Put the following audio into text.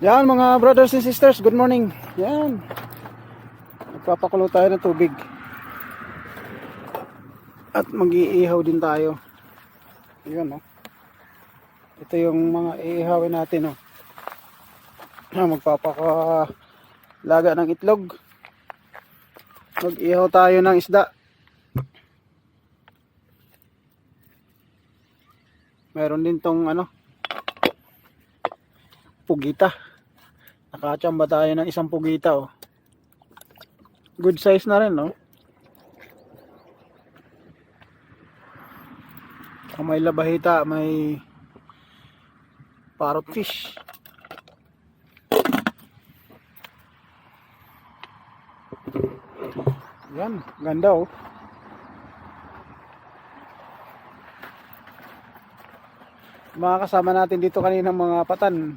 Yan mga brothers and sisters, good morning. Yan. Nagpapakulo tayo ng tubig. At mag-iihaw din tayo. Yun, oh. Ito yung mga iihawin natin, oh. Magpapakalaga ng itlog. Mag-ihaw tayo ng isda. Meron din tong pugita. Nakachamba tayo ng isang pugita, oh. Good size na rin, no? May labahita, may parrot fish. Yan, ganda, oh. Mga kasama natin dito kanina mga patan,